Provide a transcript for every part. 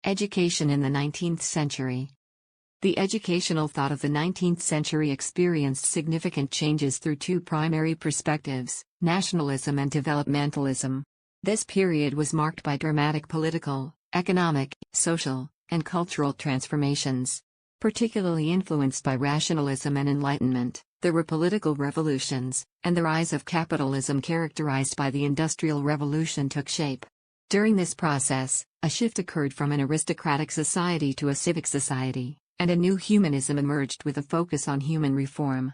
Education in the 19th century. The educational thought of the 19th century experienced significant changes through two primary perspectives, nationalism and developmentalism. This period was marked by dramatic political, economic, social, and cultural transformations. Particularly influenced by rationalism and enlightenment, there were political revolutions, and the rise of capitalism characterized by the Industrial Revolution took shape. During this process, a shift occurred from an aristocratic society to a civic society, and a new humanism emerged with a focus on human reform.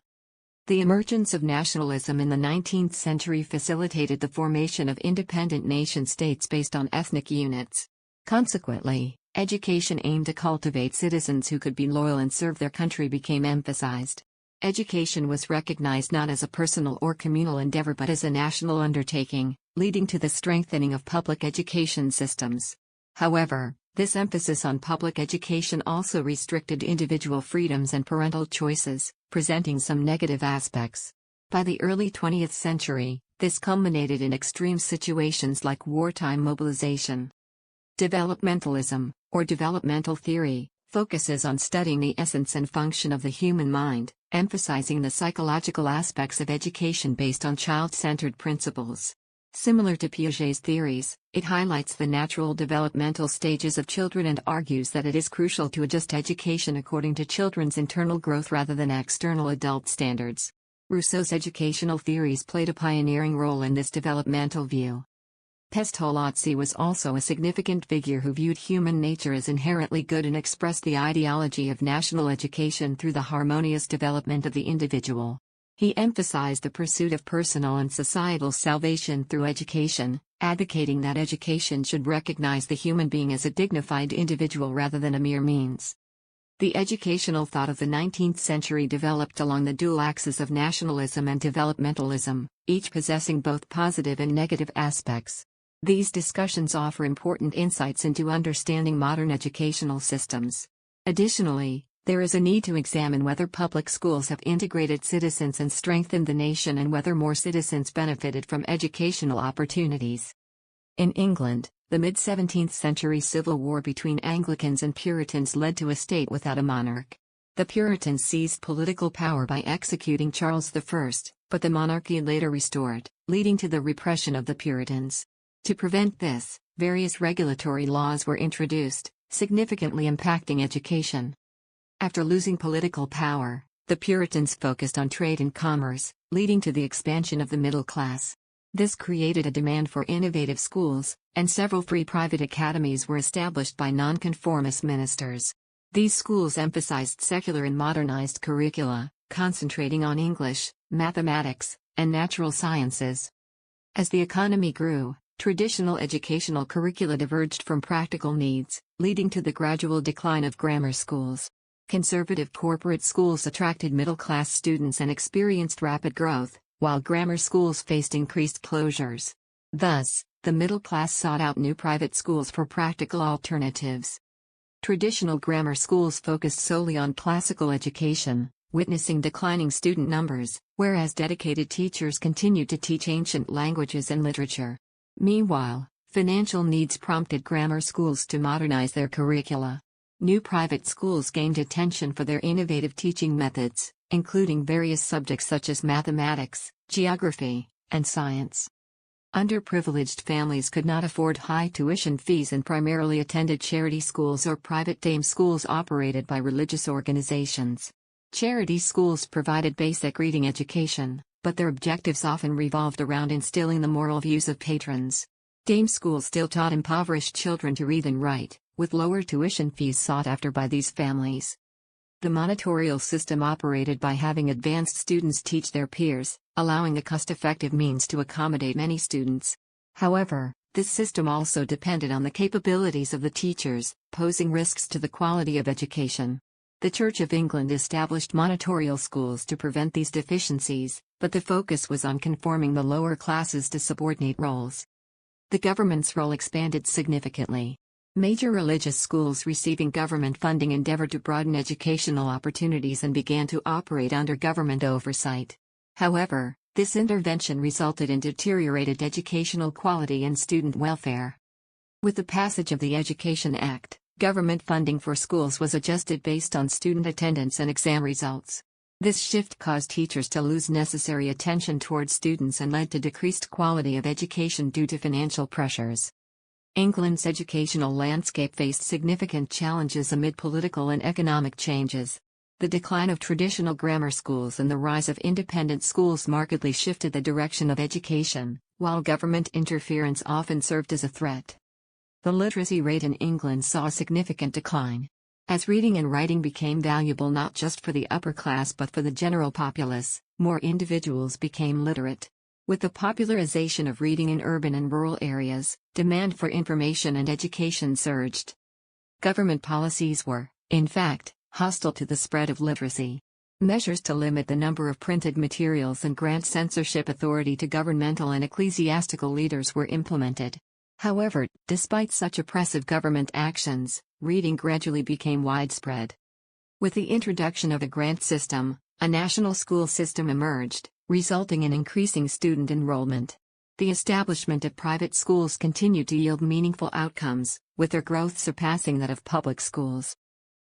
The emergence of nationalism in the 19th century facilitated the formation of independent nation-states based on ethnic units. Consequently, education aimed to cultivate citizens who could be loyal and serve their country became emphasized. Education was recognized not as a personal or communal endeavor but as a national undertaking, leading to the strengthening of public education systems. However, this emphasis on public education also restricted individual freedoms and parental choices, presenting some negative aspects. By the early 20th century, this culminated in extreme situations like wartime mobilization. Developmentalism, or developmental theory, focuses on studying the essence and function of the human mind, emphasizing the psychological aspects of education based on child-centered principles. Similar to Piaget's theories, it highlights the natural developmental stages of children and argues that it is crucial to adjust education according to children's internal growth rather than external adult standards. Rousseau's educational theories played a pioneering role in this developmental view. Pestalozzi was also a significant figure who viewed human nature as inherently good and expressed the ideology of national education through the harmonious development of the individual. He emphasized the pursuit of personal and societal salvation through education, advocating that education should recognize the human being as a dignified individual rather than a mere means. The educational thought of the 19th century developed along the dual axes of nationalism and developmentalism, each possessing both positive and negative aspects. These discussions offer important insights into understanding modern educational systems. Additionally, there is a need to examine whether public schools have integrated citizens and strengthened the nation and whether more citizens benefited from educational opportunities. In England, the mid-17th century civil war between Anglicans and Puritans led to a state without a monarch. The Puritans seized political power by executing Charles I, but the monarchy later restored, leading to the repression of the Puritans. To prevent this, various regulatory laws were introduced, significantly impacting education. After losing political power, the Puritans focused on trade and commerce, leading to the expansion of the middle class. This created a demand for innovative schools, and several free private academies were established by nonconformist ministers. These schools emphasized secular and modernized curricula, concentrating on English, mathematics, and natural sciences. As the economy grew, traditional educational curricula diverged from practical needs, leading to the gradual decline of grammar schools. Conservative corporate schools attracted middle-class students and experienced rapid growth, while grammar schools faced increased closures. Thus, the middle class sought out new private schools for practical alternatives. Traditional grammar schools focused solely on classical education, witnessing declining student numbers, whereas dedicated teachers continued to teach ancient languages and literature. Meanwhile, financial needs prompted grammar schools to modernize their curricula. New private schools gained attention for their innovative teaching methods, including various subjects such as mathematics, geography, and science. Underprivileged families could not afford high tuition fees and primarily attended charity schools or private dame schools operated by religious organizations. Charity schools provided basic reading education, but their objectives often revolved around instilling the moral views of patrons. Dame schools still taught impoverished children to read and write, with lower tuition fees sought after by these families. The monitorial system operated by having advanced students teach their peers, allowing a cost-effective means to accommodate many students. However, this system also depended on the capabilities of the teachers, posing risks to the quality of education. The Church of England established monitorial schools to prevent these deficiencies, but the focus was on conforming the lower classes to subordinate roles. The government's role expanded significantly. Major religious schools receiving government funding endeavored to broaden educational opportunities and began to operate under government oversight. However, this intervention resulted in deteriorated educational quality and student welfare. With the passage of the Education Act, Government funding for schools was adjusted based on student attendance and exam results. This shift caused teachers to lose necessary attention towards students and led to decreased quality of education due to financial pressures. England's educational landscape faced significant challenges amid political and economic changes. The decline of traditional grammar schools and the rise of independent schools markedly shifted the direction of education, while government interference often served as a threat. The literacy rate in England saw a significant decline. As reading and writing became valuable not just for the upper class but for the general populace, more individuals became literate. With the popularization of reading in urban and rural areas, demand for information and education surged. Government policies were, in fact, hostile to the spread of literacy. Measures to limit the number of printed materials and grant censorship authority to governmental and ecclesiastical leaders were implemented. However, despite such oppressive government actions, reading gradually became widespread. With the introduction of a grant system, a national school system emerged, resulting in increasing student enrollment. The establishment of private schools continued to yield meaningful outcomes, with their growth surpassing that of public schools.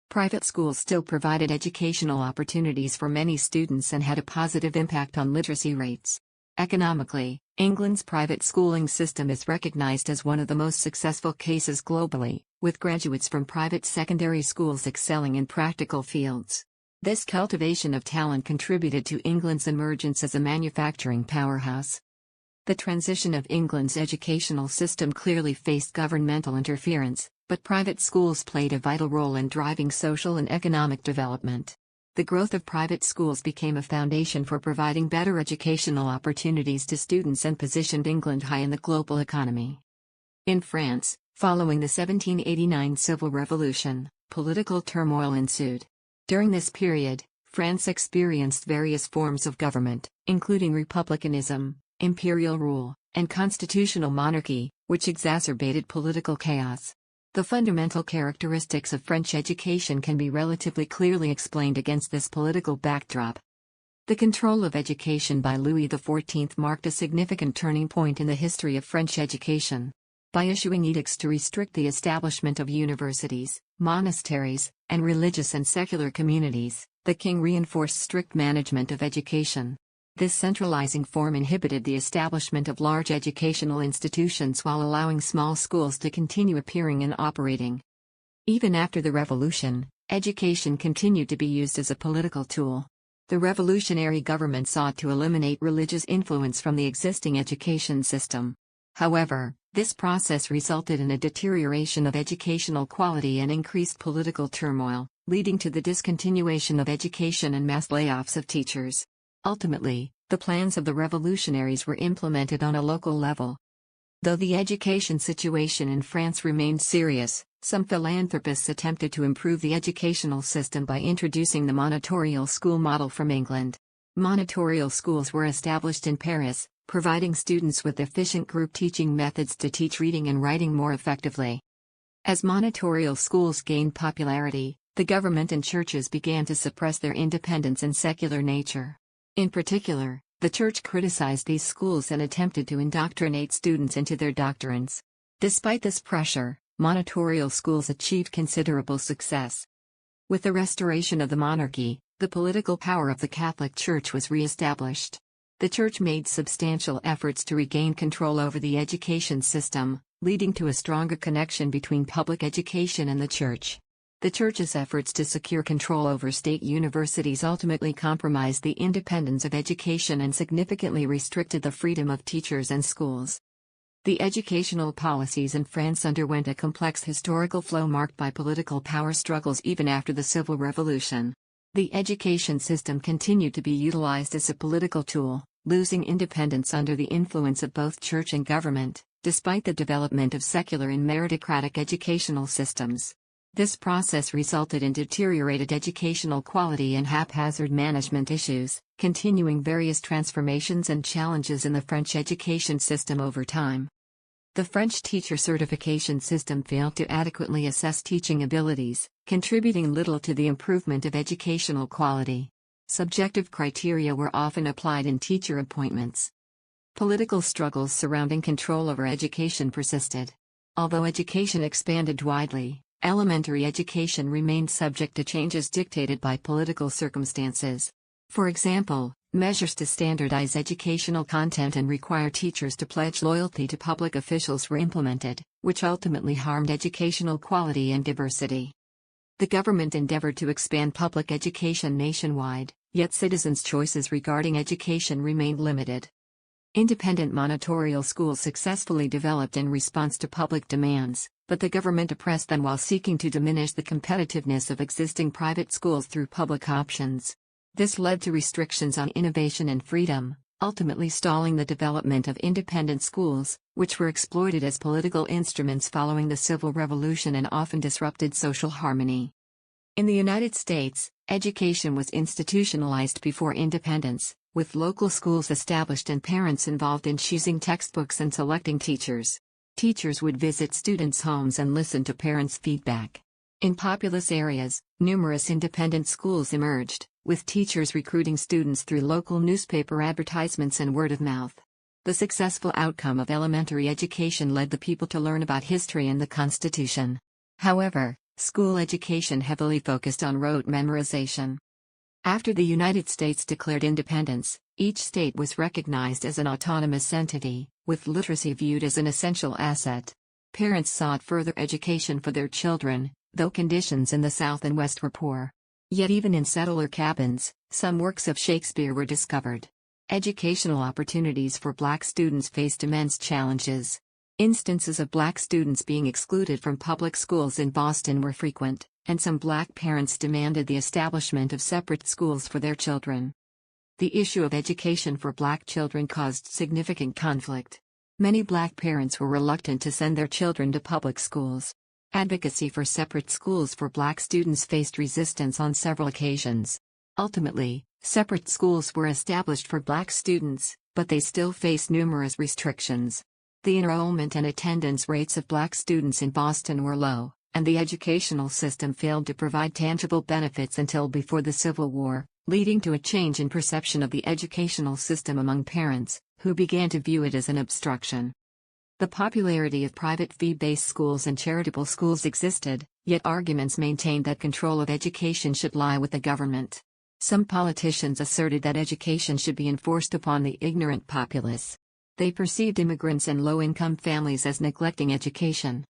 Private schools still provided educational opportunities for many students and had a positive impact on literacy rates. Economically, England's private schooling system is recognized as one of the most successful cases globally, with graduates from private secondary schools excelling in practical fields. This cultivation of talent contributed to England's emergence as a manufacturing powerhouse. The transition of England's educational system clearly faced governmental interference, but private schools played a vital role in driving social and economic development. The growth of private schools became a foundation for providing better educational opportunities to students and positioned England high in the global economy. In France, following the 1789 Civil Revolution, political turmoil ensued. During this period, France experienced various forms of government, including republicanism, imperial rule, and constitutional monarchy, which exacerbated political chaos. The fundamental characteristics of French education can be relatively clearly explained against this political backdrop. The control of education by Louis XIV marked a significant turning point in the history of French education. By issuing edicts to restrict the establishment of universities, monasteries, and religious and secular communities, the king reinforced strict management of education. This centralizing form inhibited the establishment of large educational institutions while allowing small schools to continue appearing and operating. Even after the revolution, education continued to be used as a political tool. The revolutionary government sought to eliminate religious influence from the existing education system. However, this process resulted in a deterioration of educational quality and increased political turmoil, leading to the discontinuation of education and mass layoffs of teachers. Ultimately, the plans of the revolutionaries were implemented on a local level. Though the education situation in France remained serious, some philanthropists attempted to improve the educational system by introducing the monitorial school model from England. Monitorial schools were established in Paris, providing students with efficient group teaching methods to teach reading and writing more effectively. As monitorial schools gained popularity, the government and churches began to suppress their independence and secular nature. In particular, the church criticized these schools and attempted to indoctrinate students into their doctrines. Despite this pressure, monitorial schools achieved considerable success. With the restoration of the monarchy, the political power of the Catholic Church was re-established. The Church made substantial efforts to regain control over the education system, leading to a stronger connection between public education and the Church. The Church's efforts to secure control over state universities ultimately compromised the independence of education and significantly restricted the freedom of teachers and schools. The educational policies in France underwent a complex historical flow marked by political power struggles even after the Civil Revolution. The education system continued to be utilized as a political tool, losing independence under the influence of both church and government, despite the development of secular and meritocratic educational systems. This process resulted in deteriorated educational quality and haphazard management issues, continuing various transformations and challenges in the French education system over time. The French teacher certification system failed to adequately assess teaching abilities, contributing little to the improvement of educational quality. Subjective criteria were often applied in teacher appointments. Political struggles surrounding control over education persisted. Although education expanded widely, elementary education remained subject to changes dictated by political circumstances. For example, measures to standardize educational content and require teachers to pledge loyalty to public officials were implemented, which ultimately harmed educational quality and diversity. The government endeavored to expand public education nationwide, yet citizens' choices regarding education remained limited. Independent monitorial schools successfully developed in response to public demands, but the government oppressed them while seeking to diminish the competitiveness of existing private schools through public options. This led to restrictions on innovation and freedom, ultimately stalling the development of independent schools, which were exploited as political instruments following the Civil Revolution and often disrupted social harmony. In the United States, education was institutionalized before independence, with local schools established and parents involved in choosing textbooks and selecting teachers. Teachers would visit students' homes and listen to parents' feedback. In populous areas, numerous independent schools emerged, with teachers recruiting students through local newspaper advertisements and word of mouth. The successful outcome of elementary education led the people to learn about history and the Constitution. However, school education heavily focused on rote memorization. After the United States declared independence, each state was recognized as an autonomous entity, with literacy viewed as an essential asset. Parents sought further education for their children, though conditions in the South and West were poor. Yet even in settler cabins, some works of Shakespeare were discovered. Educational opportunities for Black students faced immense challenges. Instances of Black students being excluded from public schools in Boston were frequent, and some Black parents demanded the establishment of separate schools for their children. The issue of education for Black children caused significant conflict. Many Black parents were reluctant to send their children to public schools. Advocacy for separate schools for Black students faced resistance on several occasions. Ultimately, separate schools were established for Black students, but they still faced numerous restrictions. The enrollment and attendance rates of Black students in Boston were low, and the educational system failed to provide tangible benefits until before the Civil War, leading to a change in perception of the educational system among parents, who began to view it as an obstruction. The popularity of private fee-based schools and charitable schools existed, yet arguments maintained that control of education should lie with the government. Some politicians asserted that education should be enforced upon the ignorant populace. They perceived immigrants and low-income families as neglecting education.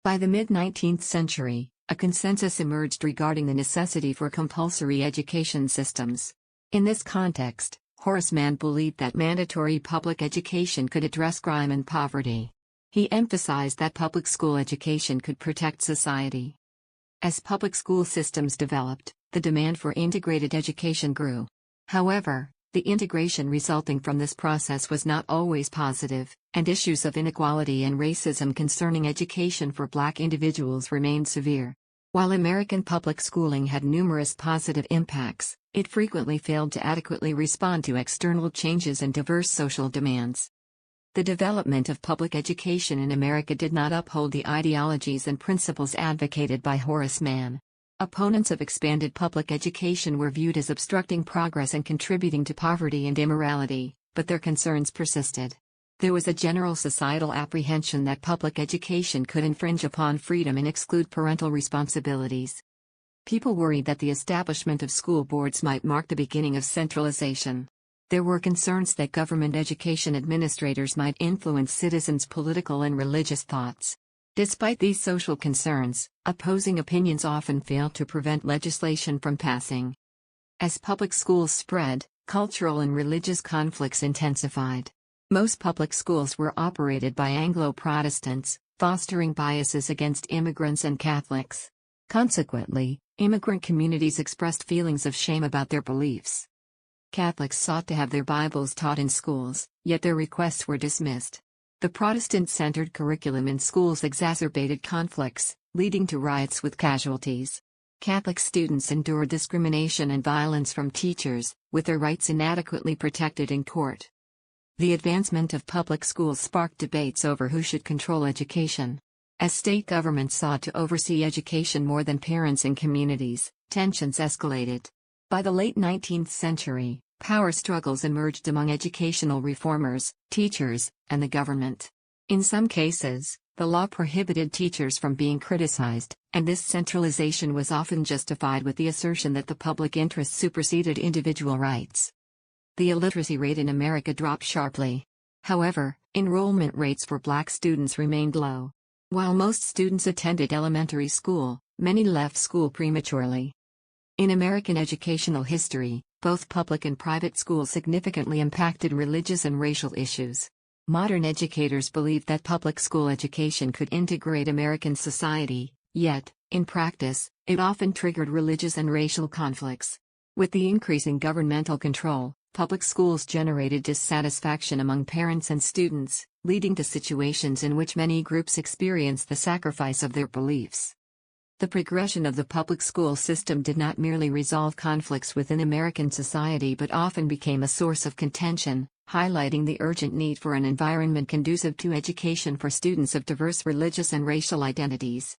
By the mid-19th century, a consensus emerged regarding the necessity for compulsory education systems. In this context, Horace Mann believed that mandatory public education could address crime and poverty. He emphasized that public school education could protect society. As public school systems developed, the demand for integrated education grew. However, the integration resulting from this process was not always positive, and issues of inequality and racism concerning education for Black individuals remained severe. While American public schooling had numerous positive impacts, it frequently failed to adequately respond to external changes and diverse social demands. The development of public education in America did not uphold the ideologies and principles advocated by Horace Mann. Opponents of expanded public education were viewed as obstructing progress and contributing to poverty and immorality, but their concerns persisted. There was a general societal apprehension that public education could infringe upon freedom and exclude parental responsibilities. People worried that the establishment of school boards might mark the beginning of centralization. There were concerns that government education administrators might influence citizens' political and religious thoughts. Despite these social concerns, opposing opinions often failed to prevent legislation from passing. As public schools spread, cultural and religious conflicts intensified. Most public schools were operated by Anglo-Protestants, fostering biases against immigrants and Catholics. Consequently, immigrant communities expressed feelings of shame about their beliefs. Catholics sought to have their Bibles taught in schools, yet their requests were dismissed. The Protestant-centered curriculum in schools exacerbated conflicts, leading to riots with casualties. Catholic students endured discrimination and violence from teachers, with their rights inadequately protected in court. The advancement of public schools sparked debates over who should control education. As state governments sought to oversee education more than parents and communities, tensions escalated. By the late 19th century, power struggles emerged among educational reformers, teachers, and the government. In some cases, The law prohibited teachers from being criticized, and this centralization was often justified with the assertion that the public interest superseded individual rights. The illiteracy rate in America dropped sharply. However, enrollment rates for black students remained low. While most students attended elementary school, many left school prematurely. In American educational history, both public and private schools significantly impacted religious and racial issues. Modern educators believed that public school education could integrate American society, yet, in practice, it often triggered religious and racial conflicts. With the increasing governmental control, public schools generated dissatisfaction among parents and students, leading to situations in which many groups experienced the sacrifice of their beliefs. The progression of the public school system did not merely resolve conflicts within American society but often became a source of contention, highlighting the urgent need for an environment conducive to education for students of diverse religious and racial identities.